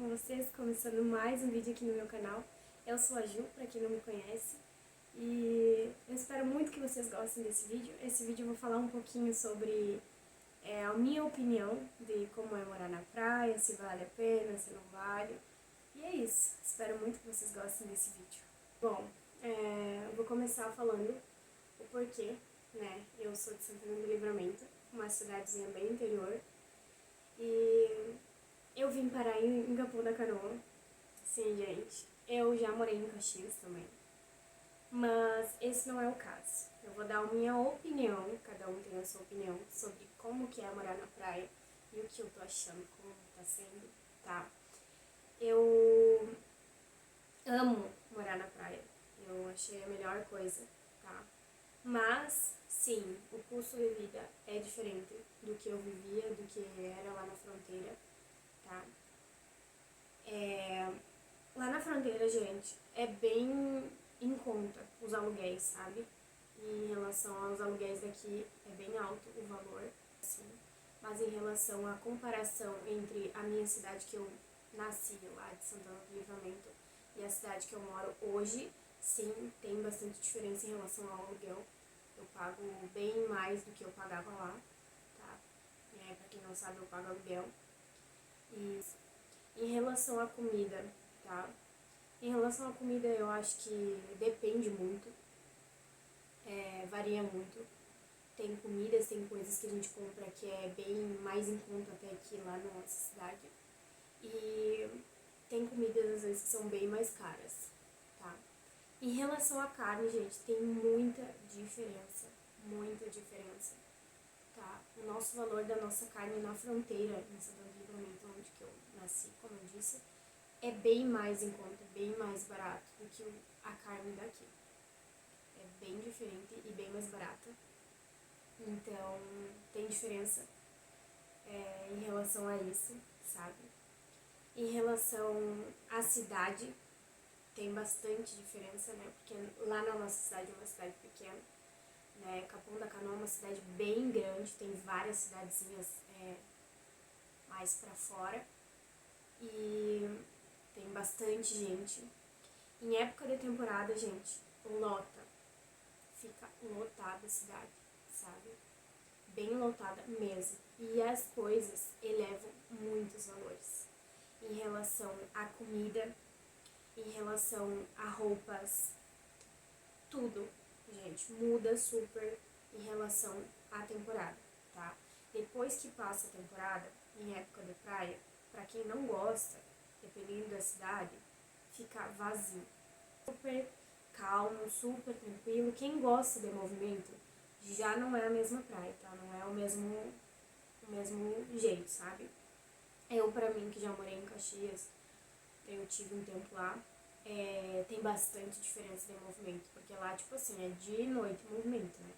com vocês? Começando mais um vídeo aqui no meu canal. Eu sou a Ju, pra quem não me conhece, e eu espero muito que vocês gostem desse vídeo. Esse vídeo eu vou falar um pouquinho sobre a minha opinião de como é morar na praia, se vale a pena, se não vale. E é isso, espero muito que vocês gostem desse vídeo. Bom, eu vou começar falando o porquê, né? Eu sou de Santana do Livramento, uma cidadezinha bem interior, e eu vim parar em Capão da Canoa. Sim, gente. Eu já morei em Caxias também. Mas esse não é o caso. Eu vou dar a minha opinião, cada um tem a sua opinião, sobre como que é morar na praia e o que eu tô achando, como tá sendo, tá? Eu amo morar na praia. Eu achei a melhor coisa, tá? Mas, sim, o custo de vida é diferente do que eu vivia, do que era lá na fronteira, tá? Lá na fronteira, gente, é bem em conta os aluguéis, sabe? E em relação aos aluguéis daqui, é bem alto o valor, assim. Mas em relação à comparação entre a minha cidade que eu nasci, lá de Santana do Livramento, e a cidade que eu moro hoje, sim, tem bastante diferença em relação ao aluguel. Eu pago bem mais do que eu pagava lá, tá? Pra quem não sabe, eu pago aluguel. E em relação à comida, tá? Em relação à comida, eu acho que depende muito, varia muito. Tem comidas, tem coisas que a gente compra que é bem mais em conta até aqui lá na nossa cidade. E tem comidas, às vezes, que são bem mais caras, tá? Em relação à carne, gente, tem muita diferença, tá? O nosso valor da nossa carne na fronteira, em Santana do Livramento, onde que eu nasci, como eu disse, é bem mais em conta, bem mais barato do que a carne daqui. É bem diferente e bem mais barata. Então, tem diferença em relação a isso, sabe? Em relação à cidade, tem bastante diferença, né? Porque lá na nossa cidade é uma cidade pequena, né? Capão da Canoa é uma cidade bem grande, tem várias cidadezinhas mais pra fora. E tem bastante gente. Em época de temporada, gente, lota. Fica lotada a cidade, sabe? Bem lotada mesmo. E as coisas elevam muitos valores. Em relação à comida, em relação a roupas, tudo, gente, muda super em relação à temporada, tá? Depois que passa a temporada, em época de praia, pra quem não gosta, dependendo da cidade, fica vazio. Super calmo, super tranquilo. Quem gosta de movimento já não é a mesma praia, tá? Não é o mesmo jeito, sabe? Eu, pra mim, que já morei em Caxias, eu tive um tempo lá, tem bastante diferença de movimento, porque lá, tipo assim, é dia e noite movimento, né?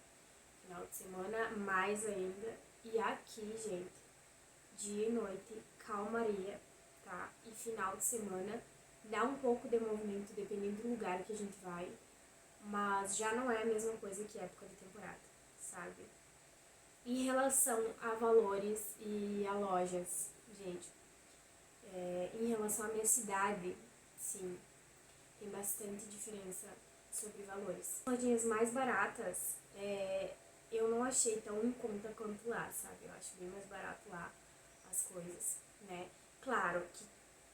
Final de semana, mais ainda. E aqui, gente, dia e noite, calmaria, tá? E final de semana, dá um pouco de movimento, dependendo do lugar que a gente vai, mas já não é a mesma coisa que época de temporada, sabe? Em relação a valores e a lojas, gente, em relação à minha cidade, sim, tem bastante diferença sobre valores. As lojinhas mais baratas, eu não achei tão em conta quanto lá, sabe? Eu acho bem mais barato lá as coisas, né? Claro que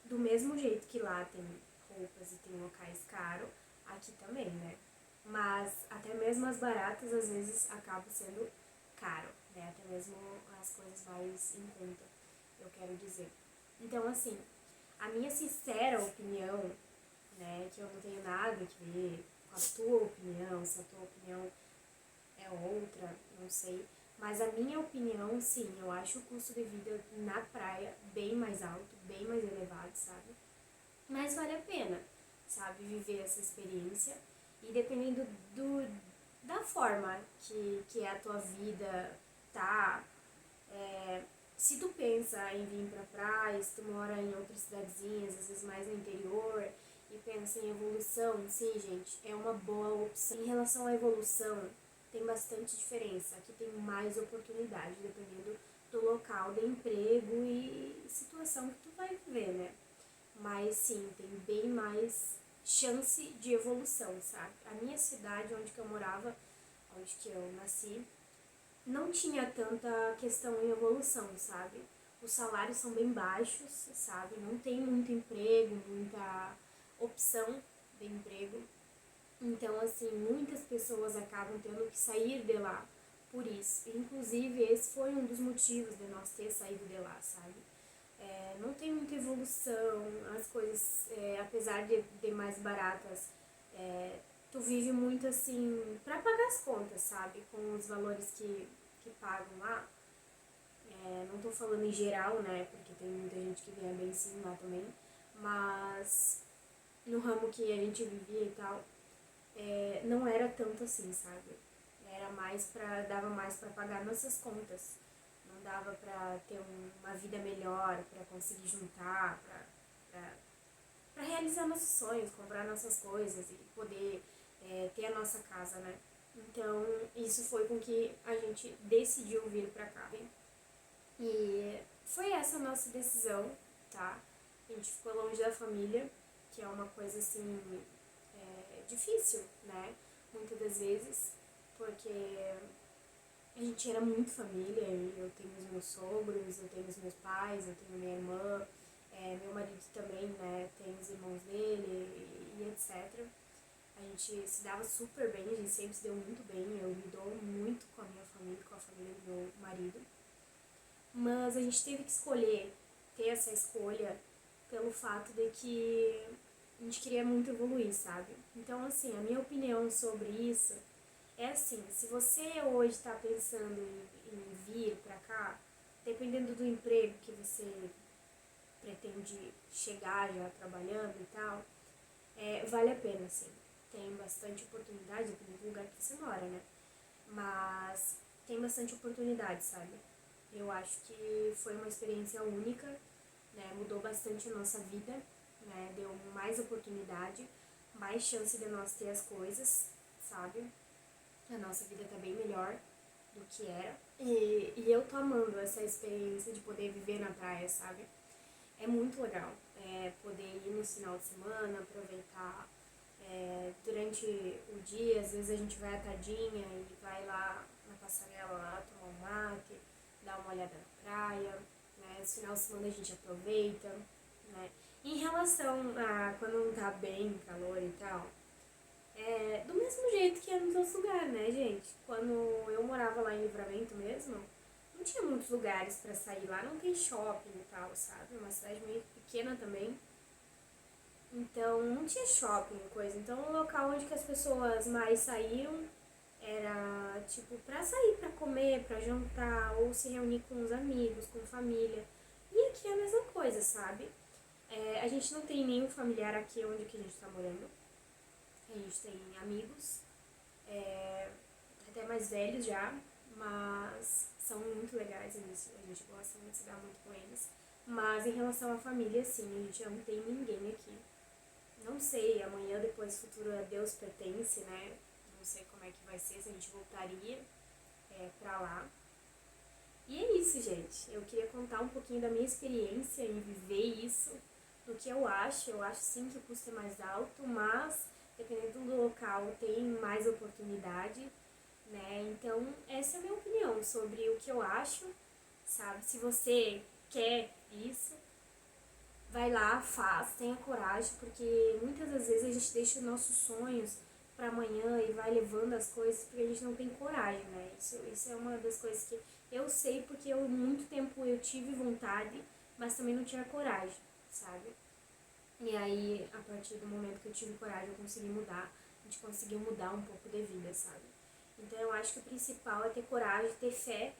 do mesmo jeito que lá tem roupas e tem locais caros, aqui também, né? Mas até mesmo as baratas às vezes acabam sendo caro, né? Até mesmo as coisas mais em conta, eu quero dizer. Então, assim, a minha sincera opinião, né, que eu não tenho nada que ver com a tua opinião, se a tua opinião é outra, não sei. Mas a minha opinião, sim, eu acho o custo de vida na praia bem mais alto, bem mais elevado, sabe? Mas vale a pena, sabe, viver essa experiência. E dependendo da forma que é a tua vida, tá? Se tu pensa em vir pra praia, se tu mora em outras cidadezinhas, às vezes mais no interior, e pensa em evolução, sim, gente, é uma boa opção. Em relação à evolução, tem bastante diferença. Aqui tem mais oportunidade, dependendo do local de emprego e situação que tu vai viver, né? mas sim, tem bem mais chance de evolução, sabe? A minha cidade, onde que eu morava, onde que eu nasci, não tinha tanta questão em evolução, sabe? Os salários são bem baixos, sabe? Não tem muito emprego, muita opção de emprego. Então, assim, muitas pessoas acabam tendo que sair de lá por isso. Inclusive, esse foi um dos motivos de nós ter saído de lá, sabe? Não tem muita evolução, as coisas, apesar de mais baratas, tu vive muito assim, pra pagar as contas, sabe? Com os valores que pagam lá. Não tô falando em geral, né? Porque tem muita gente que ganha bem sim lá também. Mas no ramo que a gente vivia e tal, não era tanto assim, sabe? Era mais pra, dava mais pra pagar nossas contas. Não dava pra ter uma vida melhor, pra conseguir juntar, pra realizar nossos sonhos, comprar nossas coisas e poder ter a nossa casa, né? Então, isso foi com que a gente decidiu vir pra cá. E foi essa a nossa decisão, tá? A gente ficou longe da família, que é uma coisa assim, difícil, né? Muitas das vezes, porque a gente era muito família, e eu tenho os meus sogros, eu tenho os meus pais, eu tenho minha irmã, meu marido também, né, tem os irmãos dele e etc. A gente se dava super bem, a gente sempre se deu muito bem, eu me dou muito com a minha família, com a família do meu marido. Mas a gente teve que escolher, ter essa escolha, pelo fato de que a gente queria muito evoluir, sabe? Então, assim, a minha opinião sobre isso é assim, se você hoje está pensando em vir pra cá, dependendo do emprego que você pretende chegar já trabalhando e tal, vale a pena, sim. Tem bastante oportunidade, dependendo do lugar que você mora, né? Mas tem bastante oportunidade, sabe? Eu acho que foi uma experiência única, né? Mudou bastante a nossa vida, né? Deu mais oportunidade, mais chance de nós ter as coisas, sabe? A nossa vida tá bem melhor do que era. E eu tô amando essa experiência de poder viver na praia, sabe? É muito legal poder ir no final de semana, aproveitar durante o dia. Às vezes a gente vai à tardinha e vai lá na passarela lá tomar um mate, dar uma olhada na praia, né? Esse final de semana a gente aproveita, né? Em relação a quando não tá bem calor e tal, do mesmo jeito que é nos outros lugares, né, gente? Quando eu morava lá em Livramento mesmo, não tinha muitos lugares pra sair lá, não tem shopping e tal, sabe? É uma cidade meio pequena também. Então não tinha shopping e coisa. Então o local onde que as pessoas mais saíam era tipo pra sair, pra comer, pra jantar, ou se reunir com os amigos, com família. E aqui é a mesma coisa, sabe? A gente não tem nenhum familiar aqui onde que a gente tá morando. A gente tem amigos, até mais velhos já, mas são muito legais, a gente gosta muito de se dar muito com eles. Mas em relação à família, sim, a gente não tem ninguém aqui. Não sei, amanhã, depois, futuro a Deus pertence, né? Não sei como é que vai ser, se a gente voltaria pra lá. E é isso, gente. Eu queria contar um pouquinho da minha experiência em viver isso, do que eu acho. Eu acho sim que o custo é mais alto, mas dependendo do local tem mais oportunidade, né? Então, essa é a minha opinião sobre o que eu acho, sabe? Se você quer isso, vai lá, faz, tenha coragem, porque muitas das vezes a gente deixa os nossos sonhos para amanhã e vai levando as coisas porque a gente não tem coragem, né? Isso é uma das coisas que eu sei porque eu muito tempo eu tive vontade, mas também não tinha coragem, sabe? E aí, a partir do momento que eu tive coragem, eu consegui mudar, a gente conseguiu mudar um pouco de vida, sabe? Então eu acho que o principal é ter coragem, ter fé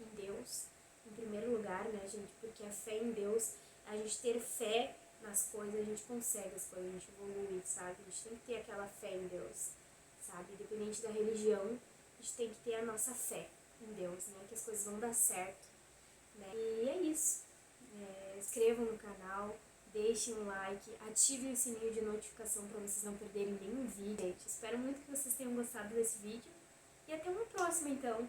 em Deus, em primeiro lugar, né, gente? Porque a fé em Deus, a gente ter fé nas coisas, a gente consegue as coisas, a gente evolui, sabe? A gente tem que ter aquela fé em Deus, sabe? Independente da religião, a gente tem que ter a nossa fé em Deus, né? Que as coisas vão dar certo, né? E é isso. Inscrevam no canal, deixem um like, ativem o sininho de notificação para vocês não perderem nenhum vídeo. Gente, espero muito que vocês tenham gostado desse vídeo e até uma próxima, então!